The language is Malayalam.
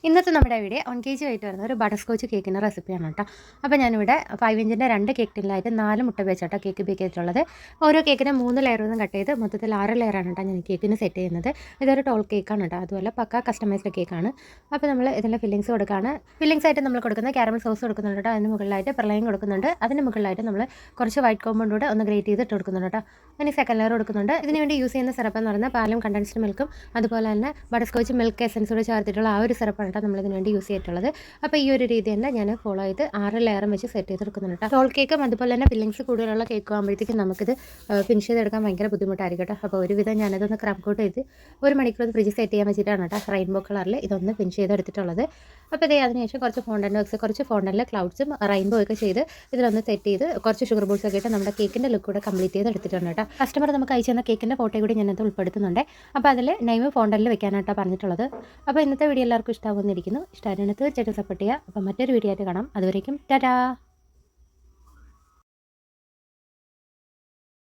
ഇന്നത്തെ നമ്മുടെ വീഡിയോ 1 kg ആയിട്ട് വരുന്ന ഒരു ബട്ടർ സ്കോച്ച് കേക്കിൻ്റെ റെസിപ്പിയാണ് കേട്ടോ. അപ്പോൾ ഞാനിവിടെ 5 ഇഞ്ചിൻ്റെ 2 കേക്ക് ടിന്നിലായിട്ട് 4 മുട്ട വെച്ചിട്ടോ കേക്ക് ബേക്ക് ചെയ്തിട്ടുള്ളത്. ഓരോ കേക്കിനെ 3 ലെയർ വീതം കട്ട് ചെയ്ത് മൊത്തത്തിൽ 6 ലെയറാണ് കേട്ടോ ഞാൻ കേക്കിന് സെറ്റ് ചെയ്യുന്നത്. ഇതൊരു ടോൾ കേക്കാണ് കേട്ടോ, അതുപോലെ പക്ക കസ്റ്റമൈസ്ഡ് കേക്കാണ്. അപ്പോൾ നമ്മൾ ഇതിൻ്റെ ഫില്ലിങ്സ് കൊടുക്കുകയാണ്. ഫില്ലിങ്സ് ആയിട്ട് നമ്മൾ കൊടുക്കുന്ന കാരമൽ സോസ് കൊടുക്കുന്നുണ്ട് കേട്ടോ. അതിന് മുകളിലായിട്ട് പ്രളയം കൊടുക്കുന്നുണ്ട്. അതിന് മുകളിലായിട്ട് നമ്മൾ കുറച്ച് വൈറ്റ് കോമ്പൗണ്ട് കൂടെ ഒന്ന് ഗ്രേറ്റ് ചെയ്തിട്ട് കൊടുക്കുന്നുണ്ട് കേട്ടോ. ഇനി സെക്കൻഡ് ലെയർ കൊടുക്കുന്നുണ്ട്. ഇതിന് വേണ്ടി യൂസ് ചെയ്യുന്ന സിറപ്പ് എന്ന് പറയുന്നത് പാലും കണ്ടൻസ്ഡ് മിൽക്കും അതുപോലെ തന്നെ ബട്ടർ സ്കോച്ച് മിൽക്ക് എസൻസ് കൂടെ ചേർത്തിട്ടുള്ള ആ ഒരു സിറപ്പാണ് നമ്മളിതിന് വേണ്ടി യൂസ് ചെയ്തിട്ടുള്ളത്. അപ്പോൾ ഈ ഒരു രീതി തന്നെ ഞാൻ ഫോളോ ചെയ്ത് 6 ലെയറും വെച്ച് സെറ്റ് ചെയ്തെടുക്കുന്നുണ്ട്. ടോൾ കേക്കും അതുപോലെ തന്നെ ഫില്ലിങ്സ് കൂടുതലുള്ള കേക്ക് ആകുമ്പോഴത്തേക്കും നമുക്കിത് ഫിനിഷ് ചെയ്തെടുക്കാൻ ഭയങ്കര ബുദ്ധിമുട്ടായിരിക്കും കേട്ടോ. അപ്പോൾ ഒരുവിധം ഞാനതൊന്ന് ക്രം കോട്ട് ചെയ്ത് 1 മണിക്കൂർ ഫ്രിഡ്ജ് സെറ്റ് ചെയ്യാൻ വെച്ചിട്ടാണ് കേട്ടോ റെയിൻബോ കളറിൽ ഇതൊന്ന് ഫിനിഷ് ചെയ്തെടുത്തിട്ടുള്ളത്. അപ്പോൾ ഇതേ അതിനുശേഷം കുറച്ച് ഫോണ്ടൻ വർക്ക്സ് കുറച്ച് ഫോണ്ടനിൽ ക്ലൗഡ്സും റെയിൻബോ ഒക്കെ ചെയ്ത് ഇതിലൊന്ന് സെറ്റ് ചെയ്ത് കുറച്ച് ഷുഗർ ബോൾസ് ഒക്കെ ഇട്ട് നമ്മുടെ കേക്കിൻ്റെ ലുക്ക് കൂടെ കംപ്ലീറ്റ് ചെയ്ത് എടുത്തിട്ടുണ്ട് കേട്ടോ. കസ്റ്റമർ നമുക്ക് അയച്ചു തന്ന കേക്കിൻ്റെ ഫോട്ടോ കൂടി ഞാനത് ഉൾപ്പെടുത്തുന്നുണ്ട്. അപ്പോൾ അതിൽ നെയിം ഫോണ്ടനിൽ വെക്കാനായിട്ടാണ് പറഞ്ഞിട്ടുള്ളത്. അപ്പോൾ ഇന്നത്തെ വീഡിയോ എല്ലാവർക്കും ഇഷ്ടമാകുന്നിരിക്കുന്നു. ഇഷ്ടമായിട്ട് തീർച്ചയായിട്ടും സപ്പോർട്ട് ചെയ്യുക. അപ്പോൾ മറ്റൊരു വീഡിയോ ആയിട്ട് കാണാം. അതുവരേക്കും ടാറ്റാ.